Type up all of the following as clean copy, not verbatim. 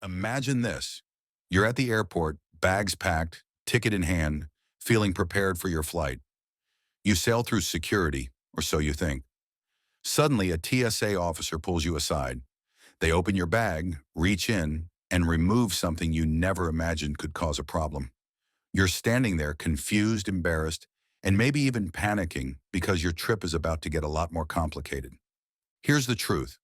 Imagine this. You're at the airport, bags packed, ticket in hand, feeling prepared for your flight. You sail through security, or so you think. Suddenly, a TSA officer pulls you aside. They open your bag, reach in, and remove something you never imagined could cause a problem. You're standing there confused, embarrassed, and maybe even panicking because your trip is about to get a lot more complicated. Here's the truth.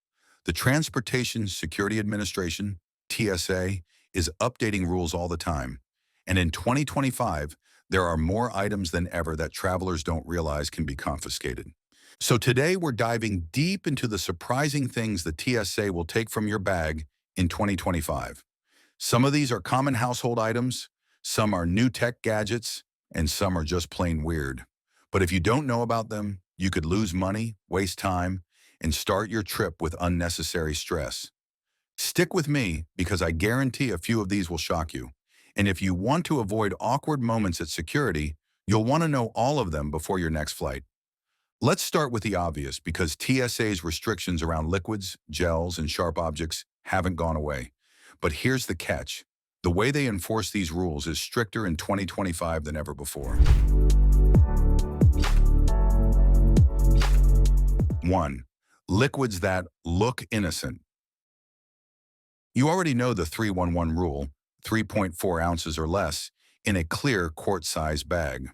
The Transportation Security Administration, TSA, is updating rules all the time. And in 2025, there are more items than ever that travelers don't realize can be confiscated. So today we're diving deep into the surprising things the TSA will take from your bag in 2025. Some of these are common household items, some are new tech gadgets, and some are just plain weird. But if you don't know about them, you could lose money, waste time, and start your trip with unnecessary stress. Stick with me because I guarantee a few of these will shock you. And if you want to avoid awkward moments at security, you'll want to know all of them before your next flight. Let's start with the obvious because TSA's restrictions around liquids, gels, and sharp objects haven't gone away. But here's the catch. The way they enforce these rules is stricter in 2025 than ever before. 1. Liquids that look innocent. You already know the 311 rule, 3.4 ounces or less, in a clear quart-sized bag.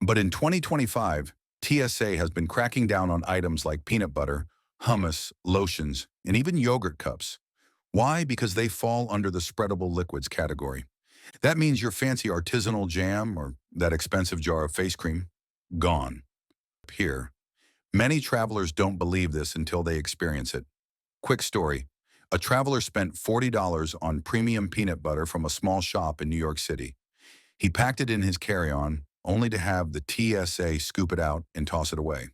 But in 2025, TSA has been cracking down on items like peanut butter, hummus, lotions, and even yogurt cups. Why? Because they fall under the spreadable liquids category. That means your fancy artisanal jam or that expensive jar of face cream, gone. Here, many travelers don't believe this until they experience it. Quick story. A traveler spent $40 on premium peanut butter from a small shop in New York City. He packed it in his carry-on, only to have the TSA scoop it out and toss it away.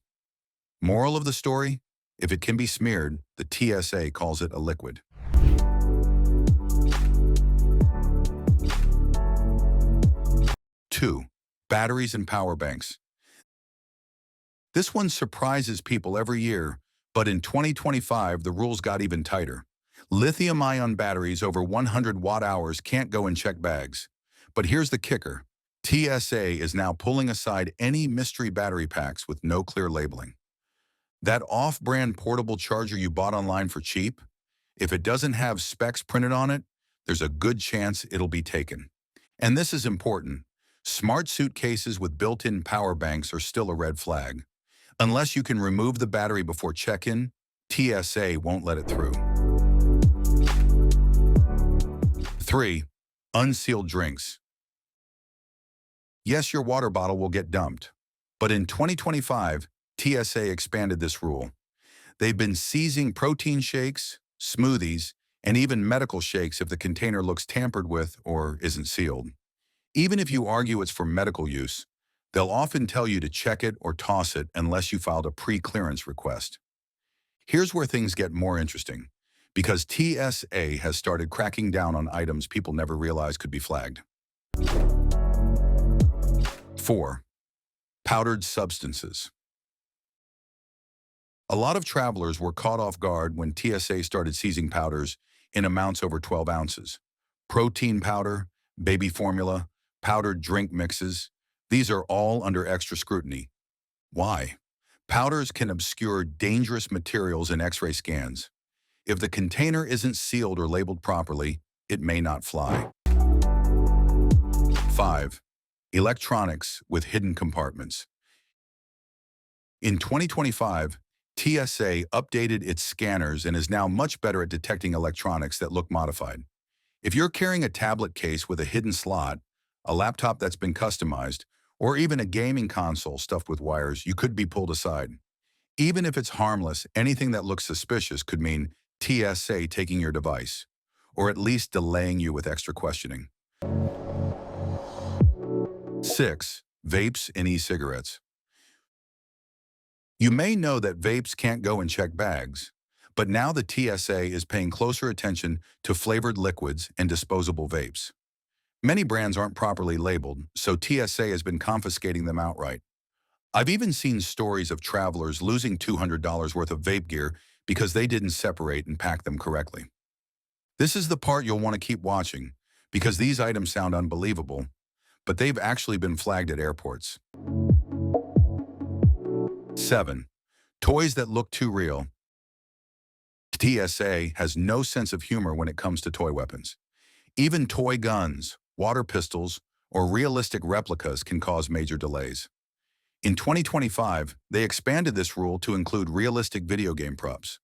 Moral of the story? If it can be smeared, the TSA calls it a liquid. 2. Batteries and power banks. This one surprises people every year, but in 2025, the rules got even tighter. Lithium-ion batteries over 100 watt-hours can't go in checked bags. But here's the kicker. TSA is now pulling aside any mystery battery packs with no clear labeling. That off-brand portable charger you bought online for cheap, if it doesn't have specs printed on it, there's a good chance it'll be taken. And this is important. Smart suitcases with built-in power banks are still a red flag. Unless you can remove the battery before check-in, TSA won't let it through. 3. Unsealed drinks. Yes, your water bottle will get dumped. But in 2025, TSA expanded this rule. They've been seizing protein shakes, smoothies, and even medical shakes if the container looks tampered with or isn't sealed. Even if you argue it's for medical use, they'll often tell you to check it or toss it unless you filed a pre-clearance request. Here's where things get more interesting, because TSA has started cracking down on items people never realized could be flagged. 4. Powdered substances. A lot of travelers were caught off guard when TSA started seizing powders in amounts over 12 ounces. Protein powder, baby formula, powdered drink mixes, these are all under extra scrutiny. Why? Powders can obscure dangerous materials in X-ray scans. If the container isn't sealed or labeled properly, it may not fly. 5. Electronics with hidden compartments. In 2025, TSA updated its scanners and is now much better at detecting electronics that look modified. If you're carrying a tablet case with a hidden slot, a laptop that's been customized, or even a gaming console stuffed with wires, you could be pulled aside. Even if it's harmless, anything that looks suspicious could mean TSA taking your device, or at least delaying you with extra questioning. 6. Vapes and e-cigarettes. You may know that vapes can't go in checked bags, but now the TSA is paying closer attention to flavored liquids and disposable vapes. Many brands aren't properly labeled, so TSA has been confiscating them outright. I've even seen stories of travelers losing $200 worth of vape gear because they didn't separate and pack them correctly. This is the part you'll want to keep watching, because these items sound unbelievable, but they've actually been flagged at airports. 7. Toys that look too real. TSA has no sense of humor when it comes to toy weapons. Even toy guns, water pistols, or realistic replicas can cause major delays. In 2025, they expanded this rule to include realistic video game props.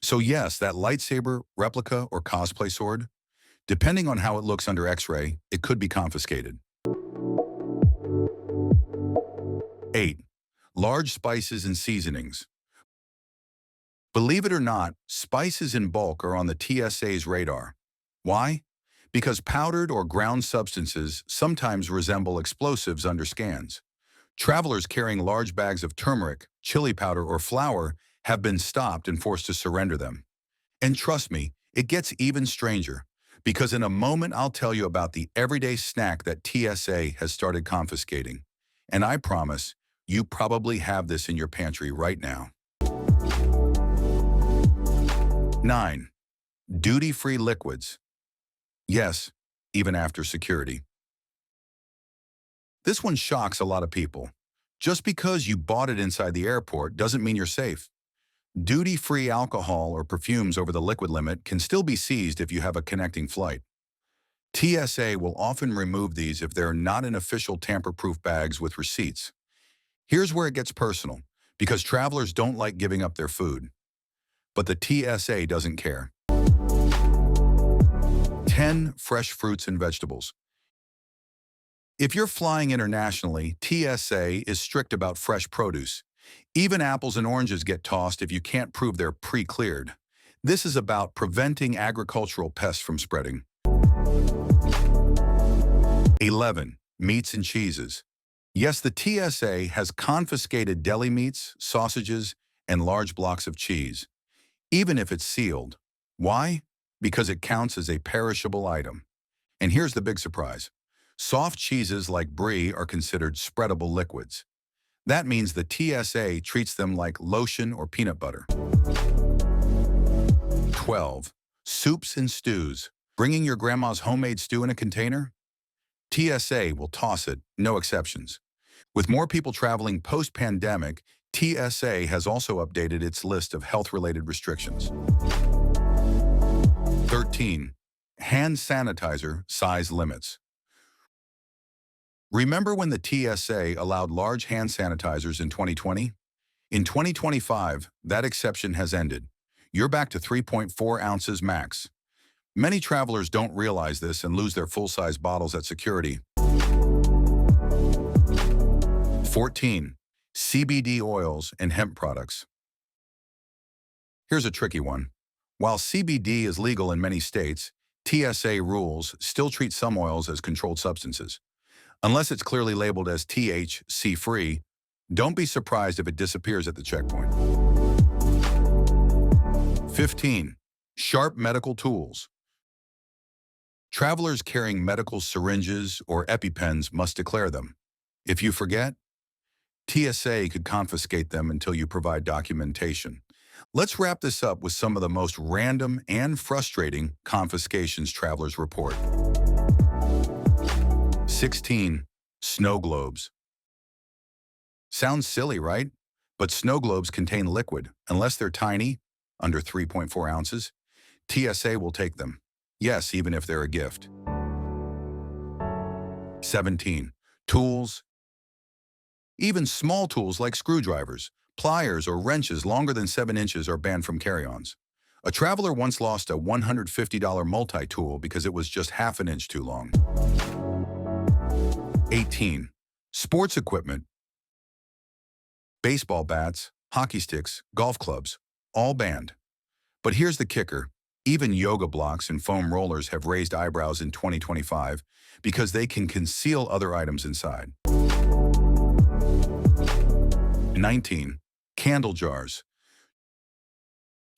So yes, that lightsaber, replica, or cosplay sword, depending on how it looks under X-ray, it could be confiscated. 8. Large spices and seasonings. Believe it or not, spices in bulk are on the TSA's radar. Why? Because powdered or ground substances sometimes resemble explosives under scans. Travelers carrying large bags of turmeric, chili powder, or flour have been stopped and forced to surrender them. And trust me, it gets even stranger, because in a moment I'll tell you about the everyday snack that TSA has started confiscating. And I promise, you probably have this in your pantry right now. 9. Duty-free liquids. Yes, even after security. This one shocks a lot of people. Just because you bought it inside the airport doesn't mean you're safe. Duty-free alcohol or perfumes over the liquid limit can still be seized if you have a connecting flight. TSA will often remove these if they're not in official tamper-proof bags with receipts. Here's where it gets personal, because travelers don't like giving up their food. But the TSA doesn't care. 10. Fresh fruits and vegetables. If you're flying internationally, TSA is strict about fresh produce. Even apples and oranges get tossed if you can't prove they're pre-cleared. This is about preventing agricultural pests from spreading. 11. Meats and cheeses. Yes, the TSA has confiscated deli meats, sausages, and large blocks of cheese, even if it's sealed. Why? Because it counts as a perishable item. And here's the big surprise. Soft cheeses like brie are considered spreadable liquids. That means the TSA treats them like lotion or peanut butter. 12. Soups and stews. Bringing your grandma's homemade stew in a container? TSA will toss it, no exceptions. With more people traveling post-pandemic, TSA has also updated its list of health-related restrictions. 13. Hand sanitizer size limits. Remember when the TSA allowed large hand sanitizers in 2020? In 2025, that exception has ended. You're back to 3.4 ounces max. Many travelers don't realize this and lose their full-size bottles at security. 14. CBD oils and hemp products. Here's a tricky one. While CBD is legal in many states, TSA rules still treat some oils as controlled substances. Unless it's clearly labeled as THC-free, don't be surprised if it disappears at the checkpoint. 15. Sharp medical tools. Travelers carrying medical syringes or EpiPens must declare them. If you forget, TSA could confiscate them until you provide documentation. Let's wrap this up with some of the most random and frustrating confiscations travelers report. 16. Snow globes. Sounds silly, right? But snow globes contain liquid. Unless they're tiny, under 3.4 ounces, TSA will take them. Yes, even if they're a gift. 17. Tools. Even small tools like screwdrivers, pliers, or wrenches longer than 7 inches are banned from carry-ons. A traveler once lost a $150 multi-tool because it was just half an inch too long. 18. Sports equipment. Baseball bats, hockey sticks, golf clubs, all banned. But here's the kicker. Even yoga blocks and foam rollers have raised eyebrows in 2025 because they can conceal other items inside. 19. Candle jars.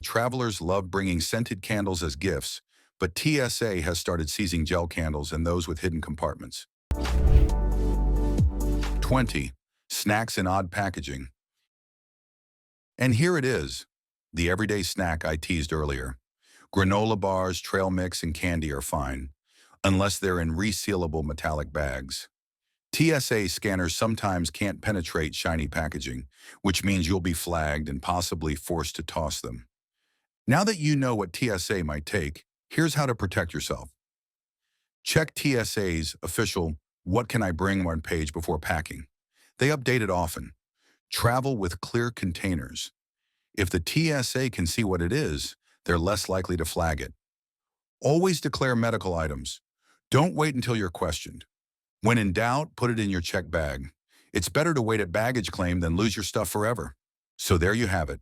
Travelers love bringing scented candles as gifts, but TSA has started seizing gel candles and those with hidden compartments. 20. Snacks in odd packaging. And here it is, the everyday snack I teased earlier. Granola bars, trail mix, and candy are fine, unless they're in resealable metallic bags. TSA scanners sometimes can't penetrate shiny packaging, which means you'll be flagged and possibly forced to toss them. Now that you know what TSA might take, here's how to protect yourself. Check TSA's official "What Can I Bring" one page before packing. They update it often. Travel with clear containers. If the TSA can see what it is, they're less likely to flag it. Always declare medical items. Don't wait until you're questioned. When in doubt, put it in your checked bag. It's better to wait at baggage claim than lose your stuff forever. So there you have it.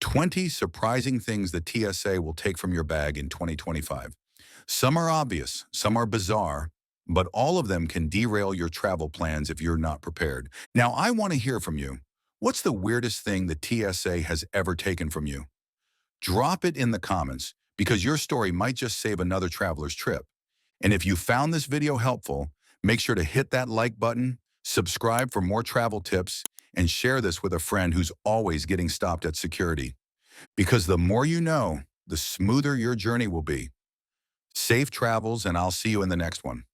20 surprising things the TSA will take from your bag in 2025. Some are obvious, some are bizarre, but all of them can derail your travel plans if you're not prepared. Now, I want to hear from you. What's the weirdest thing the TSA has ever taken from you? Drop it in the comments because your story might just save another traveler's trip. And if you found this video helpful, make sure to hit that like button, subscribe for more travel tips, and share this with a friend who's always getting stopped at security. Because the more you know, the smoother your journey will be. Safe travels, and I'll see you in the next one.